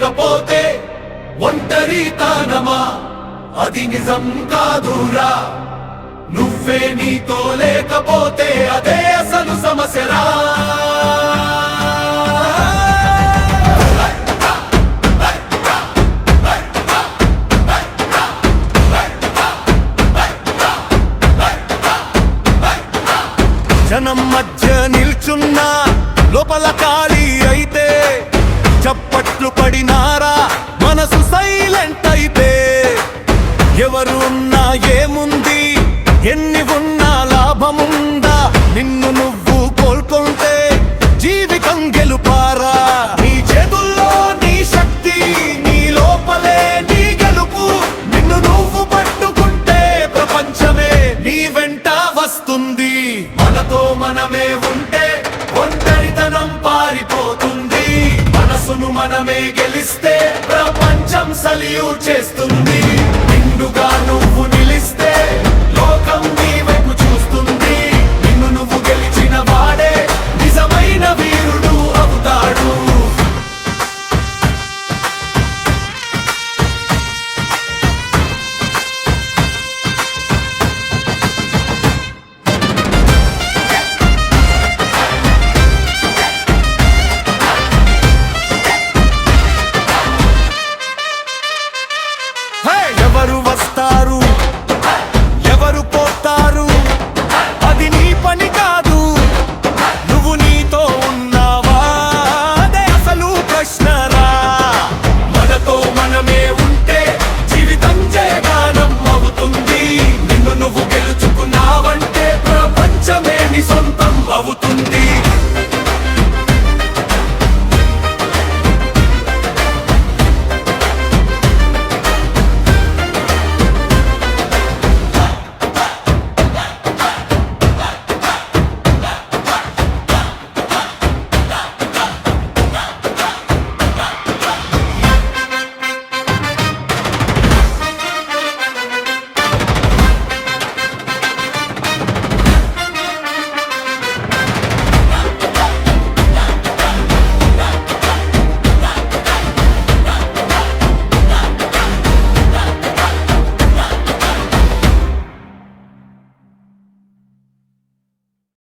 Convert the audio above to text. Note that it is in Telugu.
లేకపోతే ఒంటరితనమా అది నిజం కాదురా నువ్వే నీతో లేకపోతే అదే అసలు సమస్యరా జనం మధ్య నిల్చున్నా లోపల ఖాళీ అయితే చప్పట్లు పడినారా మనసు సైలెంట్ అయితే ఎవరు ఉన్నా ఏముంది ఎన్ని ఉన్నా లాభముందా నిన్ను నువ్వు కోల్కొంటే జీవితం గెలుపారా నీ చేతుల్లో నీ శక్తి నీ లోపలే నీ గెలుపు నిన్ను నువ్వు పట్టుకుంటే ప్రపంచమే నీ వెంట వస్తుంది మనతో మనమే ఉంటే ఒంటరితనం పారిపోతుంది మనసును మనమే గెలిస్తే ప్రపంచం సల్యూట్ చేస్తుంది